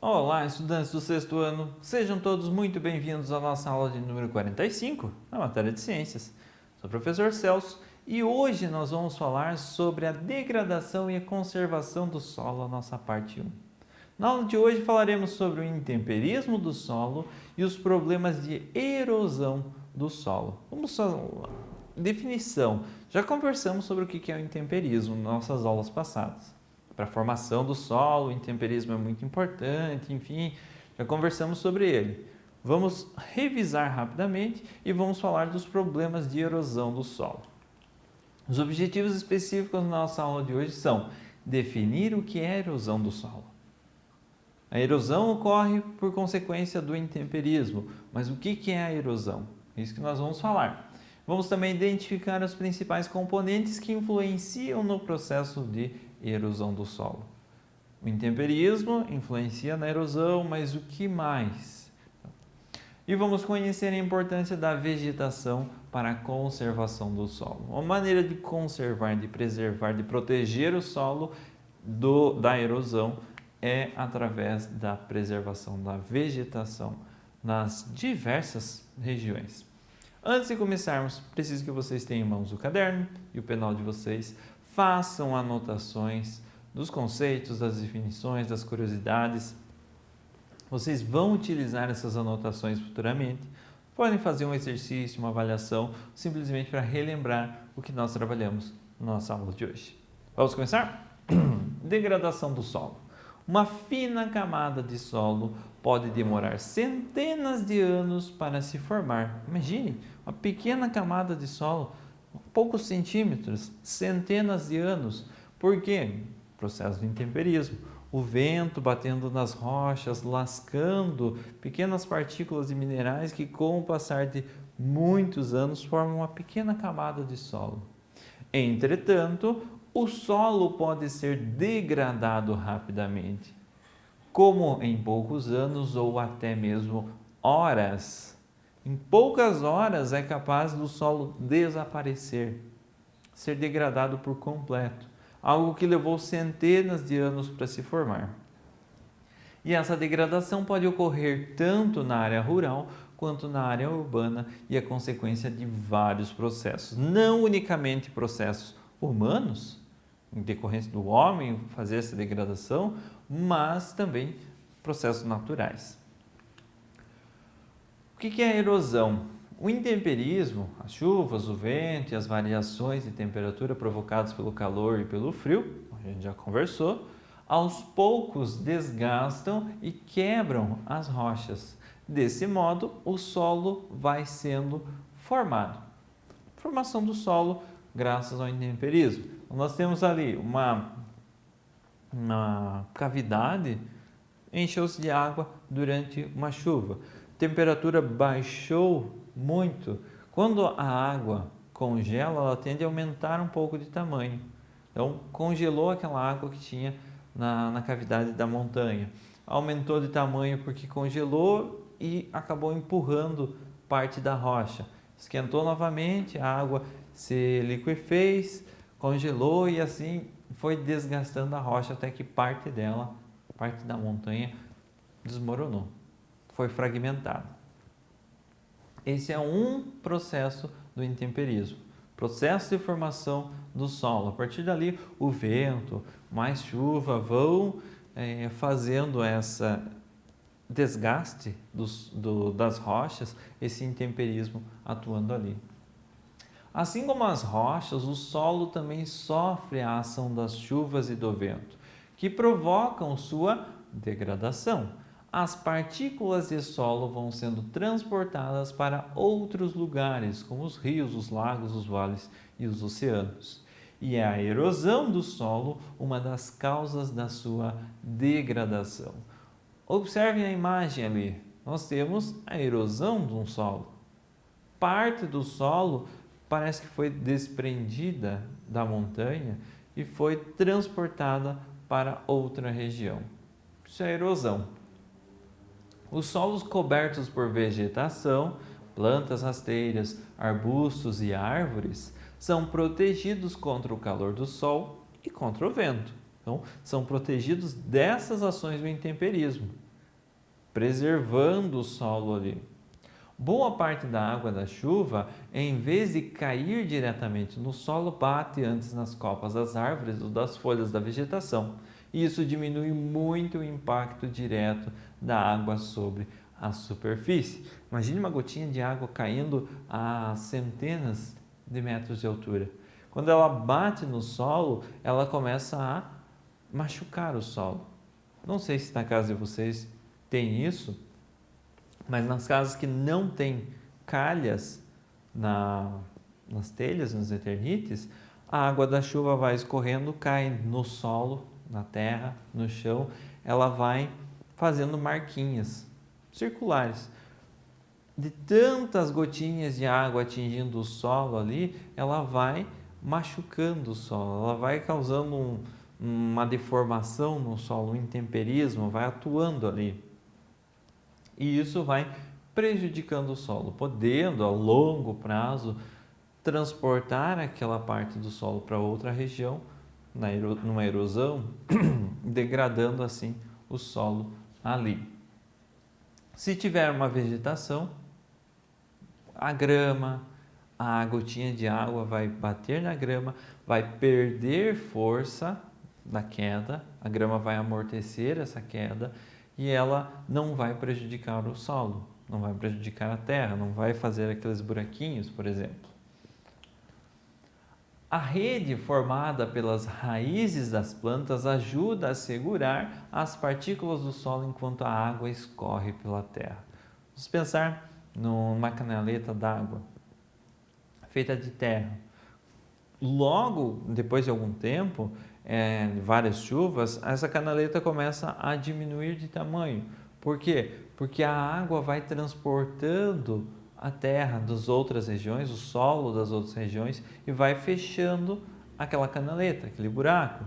Olá, estudantes do sexto ano, sejam todos muito bem-vindos à nossa aula de número 45, na matéria de Ciências. Sou o professor Celso e hoje nós vamos falar sobre a degradação e a conservação do solo, a nossa parte 1. Na aula de hoje falaremos sobre o intemperismo do solo e os problemas de erosão do solo. Vamos só definição. Já conversamos sobre o que é o intemperismo nas nossas aulas passadas. Para a formação do solo, o intemperismo é muito importante, enfim, já conversamos sobre ele. Vamos revisar rapidamente e vamos falar dos problemas de erosão do solo. Os objetivos específicos da nossa aula de hoje são definir o que é erosão do solo. A erosão ocorre por consequência do intemperismo, mas o que é a erosão? É isso que nós vamos falar. Vamos também identificar os principais componentes que influenciam no processo de erosão do solo. O intemperismo influencia na erosão, mas o que mais? E vamos conhecer a importância da vegetação para a conservação do solo. Uma maneira de conservar, de preservar, de proteger o solo da erosão é através da preservação da vegetação nas diversas regiões. Antes de começarmos, preciso que vocês tenham em mãos o caderno e o penal de vocês. Façam anotações dos conceitos, das definições, das curiosidades. Vocês vão utilizar essas anotações futuramente. Podem fazer um exercício, uma avaliação, simplesmente para relembrar o que nós trabalhamos na nossa aula de hoje. Vamos começar? Degradação do solo. Uma fina camada de solo pode demorar centenas de anos para se formar. Imagine, uma pequena camada de solo, poucos centímetros, centenas de anos. Por quê? Processo de intemperismo. O vento batendo nas rochas, lascando pequenas partículas de minerais que, com o passar de muitos anos, formam uma pequena camada de solo. Entretanto, o solo pode ser degradado rapidamente, como em poucos anos ou até mesmo horas. Em poucas horas é capaz do solo desaparecer, ser degradado por completo, algo que levou centenas de anos para se formar. E essa degradação pode ocorrer tanto na área rural quanto na área urbana e é consequência de vários processos, não unicamente processos humanos, em decorrência do homem fazer essa degradação, mas também processos naturais. O que é a erosão? O intemperismo, as chuvas, o vento e as variações de temperatura provocadas pelo calor e pelo frio, a gente já conversou, aos poucos desgastam e quebram as rochas. Desse modo, o solo vai sendo formado. Formação do solo graças ao intemperismo. Então, nós temos ali uma cavidade, encheu-se de água durante uma chuva. A temperatura baixou muito. Quando a água congela, ela tende a aumentar um pouco de tamanho. Então, congelou aquela água que tinha na cavidade da montanha. Aumentou de tamanho porque congelou e acabou empurrando parte da rocha. Esquentou novamente, a água se liquefez, congelou e assim foi desgastando a rocha até que parte dela, parte da montanha, desmoronou, foi fragmentada. Esse é um processo do intemperismo, processo de formação do solo. A partir dali, o vento, mais chuva vão fazendo essa desgaste das rochas, esse intemperismo atuando ali. Assim como as rochas, o solo também sofre a ação das chuvas e do vento, que provocam sua degradação. As partículas de solo vão sendo transportadas para outros lugares, como os rios, os lagos, os vales e os oceanos. E é a erosão do solo uma das causas da sua degradação. Observem a imagem ali. Nós temos a erosão de um solo. Parte do solo parece que foi desprendida da montanha e foi transportada para outra região. Isso é erosão. Os solos cobertos por vegetação, plantas rasteiras, arbustos e árvores, são protegidos contra o calor do sol e contra o vento. Então, são protegidos dessas ações do intemperismo. preservando o solo ali. Boa parte da água da chuva, em vez de cair diretamente no solo, bate antes nas copas das árvores ou das folhas da vegetação. E isso diminui muito o impacto direto da água sobre a superfície. Imagine uma gotinha de água caindo a centenas de metros de altura. Quando ela bate no solo, ela começa a machucar o solo. Não sei se na casa de vocês tem isso, mas nas casas que não tem calhas nas telhas, nos eternites, a água da chuva vai escorrendo, cai no solo, na terra, no chão, ela vai fazendo marquinhas circulares. De tantas gotinhas de água atingindo o solo ali, ela vai machucando o solo, ela vai causando uma deformação no solo, um intemperismo, vai atuando ali. E isso vai prejudicando o solo, podendo a longo prazo transportar aquela parte do solo para outra região, numa erosão, degradando assim o solo ali. Se tiver uma vegetação, a grama, a gotinha de água vai bater na grama, vai perder força da queda, a grama vai amortecer essa queda e ela não vai prejudicar o solo, não vai prejudicar a terra, não vai fazer aqueles buraquinhos, por exemplo. A rede formada pelas raízes das plantas ajuda a segurar as partículas do solo enquanto a água escorre pela terra. Vamos pensar numa canaleta d'água feita de terra. Logo, depois de algum tempo, várias chuvas, essa canaleta começa a diminuir de tamanho. Por quê? Porque a água vai transportando a terra das outras regiões, o solo das outras regiões e vai fechando aquela canaleta, aquele buraco.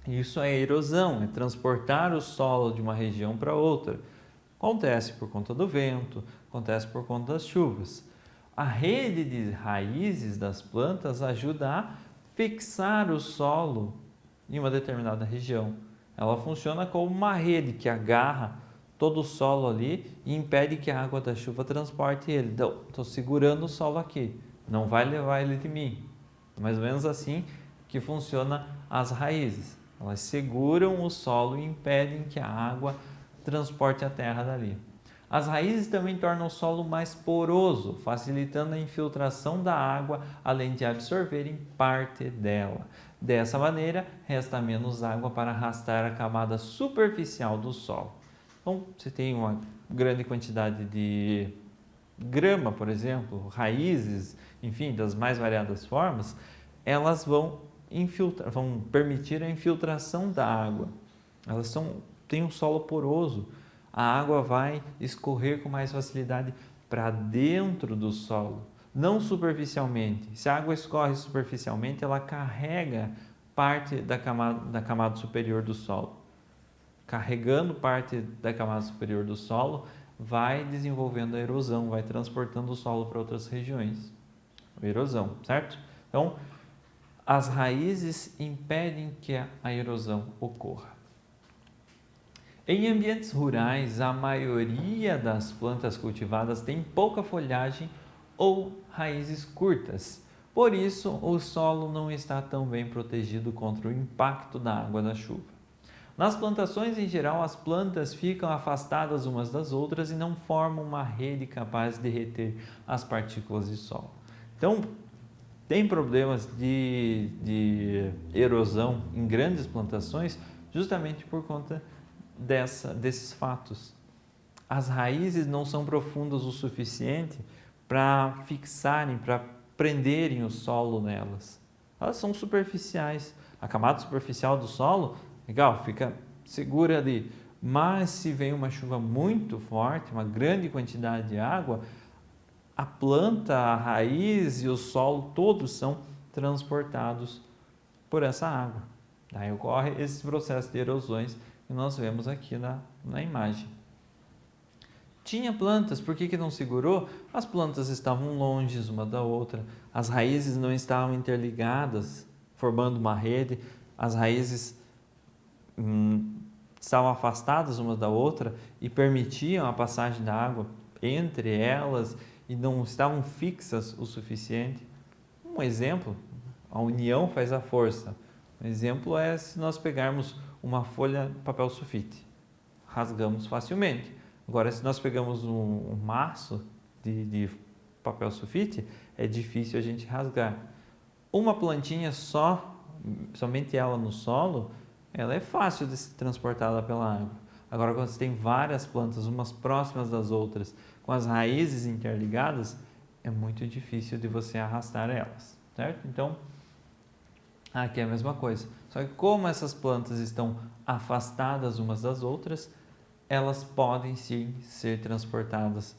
Isso é erosão, é transportar o solo de uma região para outra. Acontece por conta do vento, acontece por conta das chuvas. A rede de raízes das plantas ajuda a fixar o solo em uma determinada região. Ela funciona como uma rede que agarra todo o solo ali e impede que a água da chuva transporte ele. Então, estou segurando o solo aqui, não vai levar ele de mim. É mais ou menos assim que funciona as raízes. Elas seguram o solo e impedem que a água transporte a terra dali. As raízes também tornam o solo mais poroso, facilitando a infiltração da água, além de absorverem parte dela. Dessa maneira, resta menos água para arrastar a camada superficial do solo. Então, você tem uma grande quantidade de grama, por exemplo, raízes, enfim, das mais variadas formas, elas vão permitir a infiltração da água. Elas têm um solo poroso. A água vai escorrer com mais facilidade para dentro do solo, não superficialmente. Se a água escorre superficialmente, ela carrega parte da camada superior do solo. Carregando parte da camada superior do solo, vai desenvolvendo a erosão, vai transportando o solo para outras regiões. A erosão, certo? Então, as raízes impedem que a erosão ocorra. Em ambientes rurais, a maioria das plantas cultivadas tem pouca folhagem ou raízes curtas. Por isso, o solo não está tão bem protegido contra o impacto da água da chuva. Nas plantações, em geral, as plantas ficam afastadas umas das outras e não formam uma rede capaz de reter as partículas de solo. Então, tem problemas de erosão em grandes plantações justamente por conta desses fatos. As raízes não são profundas o suficiente para fixarem, para prenderem o solo nelas. Elas são superficiais. A camada superficial do solo, legal, fica segura ali. Mas se vem uma chuva muito forte, uma grande quantidade de água, a planta, a raiz e o solo todos são transportados por essa água. Daí ocorre esse processo de erosões que nós vemos aqui na imagem. Tinha plantas, por que não segurou? As plantas estavam longe uma da outra, as raízes não estavam interligadas, formando uma rede, as raízes estavam afastadas uma da outra e permitiam a passagem da água entre elas e não estavam fixas o suficiente. Um exemplo, a união faz a força. Um exemplo é se nós pegarmos uma folha de papel sulfite, rasgamos facilmente. Agora, se nós pegamos um maço de papel sulfite, é difícil a gente rasgar. Uma plantinha somente ela no solo, ela é fácil de ser transportada pela água. Agora, quando você tem várias plantas, umas próximas das outras, com as raízes interligadas, é muito difícil de você arrastar elas, certo? Então, aqui é a mesma coisa. Só que como essas plantas estão afastadas umas das outras, elas podem sim ser transportadas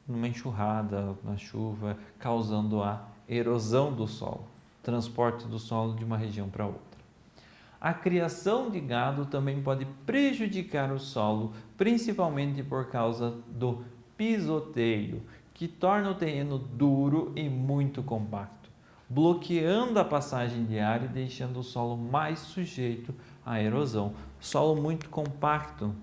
numa enxurrada, na chuva, causando a erosão do solo, transporte do solo de uma região para outra. A criação de gado também pode prejudicar o solo, principalmente por causa do pisoteio, que torna o terreno duro e muito compacto, bloqueando a passagem de ar e deixando o solo mais sujeito à erosão. Solo muito compacto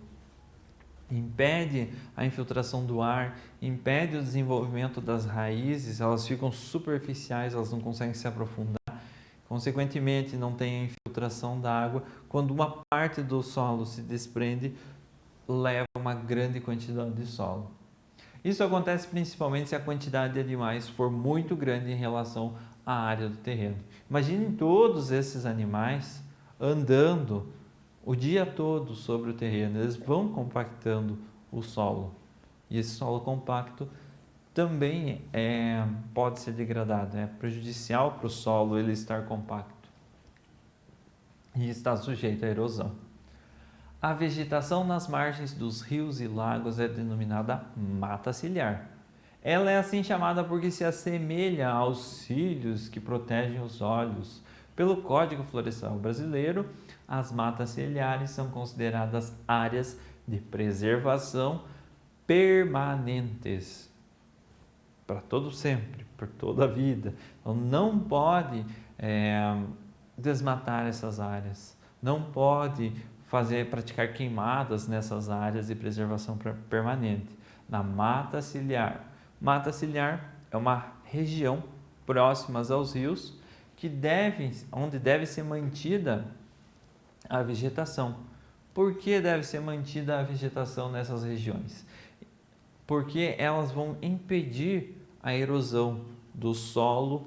impede a infiltração do ar, impede o desenvolvimento das raízes, elas ficam superficiais, elas não conseguem se aprofundar. Consequentemente, não tem a infiltração da água. Quando uma parte do solo se desprende, leva uma grande quantidade de solo. Isso acontece principalmente se a quantidade de animais for muito grande em relação à área do terreno. Imaginem todos esses animais andando o dia todo sobre o terreno, eles vão compactando o solo. E esse solo compacto também pode ser degradado, é prejudicial para o solo ele estar compacto e está sujeito à erosão. A vegetação nas margens dos rios e lagos é denominada mata ciliar. Ela é assim chamada porque se assemelha aos cílios que protegem os olhos. Pelo Código Florestal Brasileiro, as matas ciliares são consideradas áreas de preservação permanentes, para todo sempre, por toda a vida. Então, não pode desmatar essas áreas, não pode praticar queimadas nessas áreas de preservação permanente. Na mata ciliar. Mata ciliar é uma região próximas aos rios onde deve ser mantida a vegetação. Por que deve ser mantida a vegetação nessas regiões? Porque elas vão impedir a erosão do solo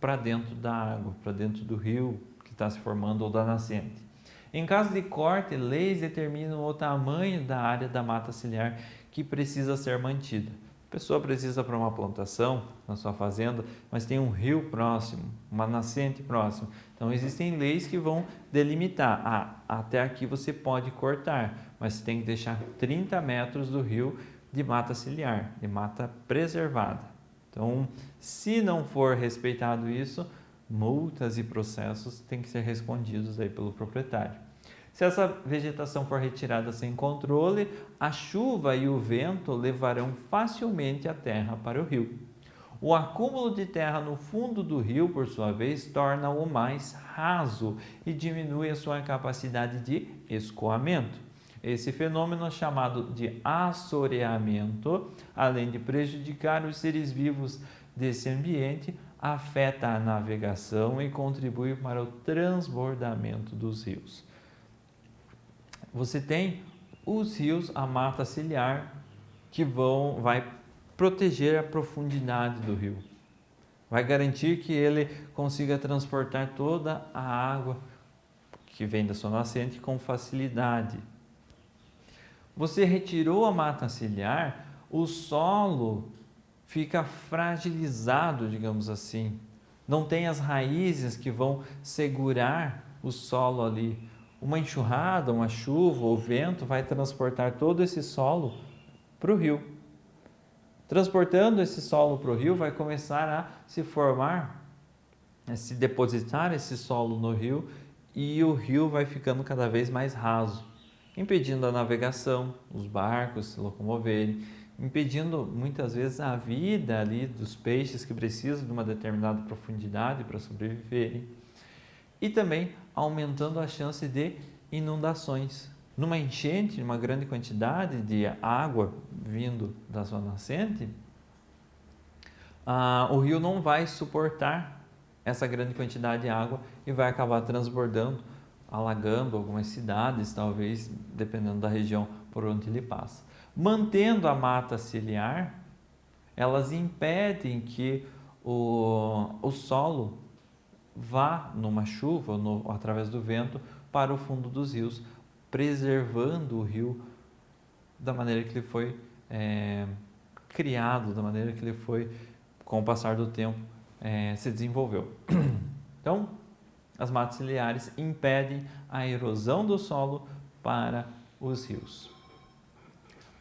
para dentro da água, para dentro do rio que está se formando ou da nascente. Em caso de corte, leis determinam o tamanho da área da mata ciliar que precisa ser mantida. A pessoa precisa para uma plantação na sua fazenda, mas tem um rio próximo, uma nascente próxima. Então, existem leis que vão delimitar. Até aqui você pode cortar, mas você tem que deixar 30 metros do rio de mata ciliar, de mata preservada. Então, se não for respeitado isso, multas e processos têm que ser respondidos aí pelo proprietário. Se essa vegetação for retirada sem controle, a chuva e o vento levarão facilmente a terra para o rio. O acúmulo de terra no fundo do rio, por sua vez, torna-o mais raso e diminui a sua capacidade de escoamento. Esse fenômeno é chamado de assoreamento, além de prejudicar os seres vivos desse ambiente, afeta a navegação e contribui para o transbordamento dos rios. Você tem os rios, a mata ciliar, que vai proteger a profundidade do rio. Vai garantir que ele consiga transportar toda a água que vem da sua nascente com facilidade. Você retirou a mata ciliar, o solo fica fragilizado, digamos assim. Não tem as raízes que vão segurar o solo ali. Uma enxurrada, uma chuva ou vento vai transportar todo esse solo para o rio. Transportando esse solo para o rio, vai começar a se formar, a se depositar esse solo no rio e o rio vai ficando cada vez mais raso, impedindo a navegação, os barcos se locomoverem, impedindo muitas vezes a vida ali dos peixes que precisam de uma determinada profundidade para sobreviverem. E também aumentando a chance de inundações. numa enchente, uma grande quantidade de água vindo da sua nascente, o rio não vai suportar essa grande quantidade de água e vai acabar transbordando, alagando algumas cidades, talvez, dependendo da região por onde ele passa. Mantendo a mata ciliar, elas impedem que o solo vá numa chuva, através do vento, para o fundo dos rios, preservando o rio da maneira que ele foi criado, da maneira que ele foi, com o passar do tempo, se desenvolveu. Então, as matas ciliares impedem a erosão do solo para os rios.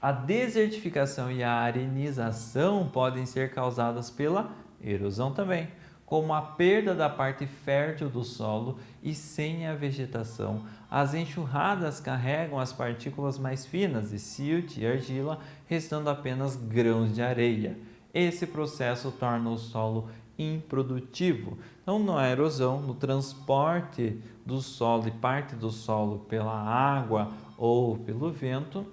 A desertificação e a arenização podem ser causadas pela erosão também, como a perda da parte fértil do solo e sem a vegetação. As enxurradas carregam as partículas mais finas de silt e argila, restando apenas grãos de areia. Esse processo torna o solo improdutivo. Então, na erosão, no transporte do solo e parte do solo pela água ou pelo vento,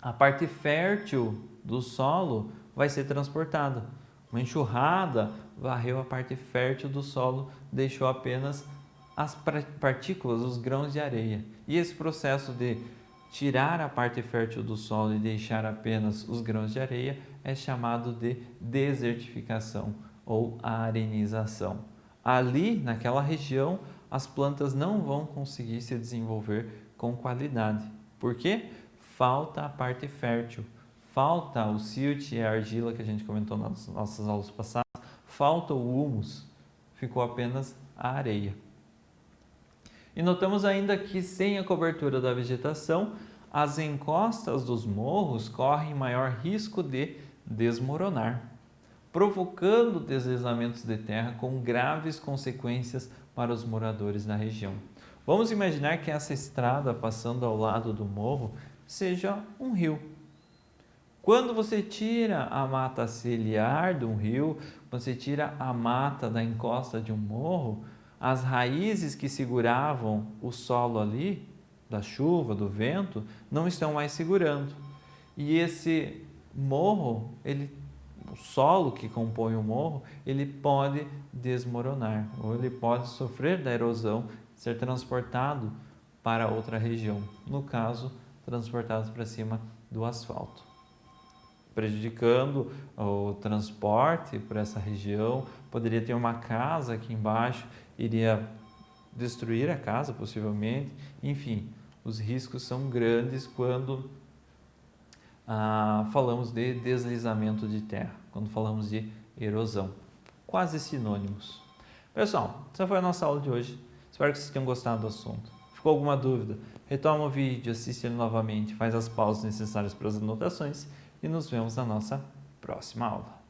a parte fértil do solo vai ser transportada. Uma enxurrada varreu a parte fértil do solo, deixou apenas as partículas, os grãos de areia. E esse processo de tirar a parte fértil do solo e deixar apenas os grãos de areia é chamado de desertificação ou arenização. Ali, naquela região, as plantas não vão conseguir se desenvolver com qualidade. Por quê? Falta a parte fértil, falta o silt e a argila que a gente comentou nas nossas aulas passadas, falta o humus, ficou apenas a areia. E notamos ainda que sem a cobertura da vegetação, as encostas dos morros correm maior risco de desmoronar, provocando deslizamentos de terra com graves consequências para os moradores da região. Vamos imaginar que essa estrada passando ao lado do morro seja um rio. Quando você tira a mata ciliar de um rio, você tira a mata da encosta de um morro, as raízes que seguravam o solo ali, da chuva, do vento, não estão mais segurando. E esse morro, o solo que compõe o morro, ele pode desmoronar, ou ele pode sofrer da erosão, ser transportado para outra região. No caso, transportado para cima do asfalto, prejudicando o transporte por essa região. Poderia ter uma casa aqui embaixo, iria destruir a casa possivelmente. Enfim, os riscos são grandes quando falamos de deslizamento de terra, quando falamos de erosão, quase sinônimos. Pessoal, essa foi a nossa aula de hoje. Espero que vocês tenham gostado do assunto. Ficou alguma dúvida? Retoma o vídeo, assiste ele novamente, faz as pausas necessárias para as anotações e nos vemos na nossa próxima aula.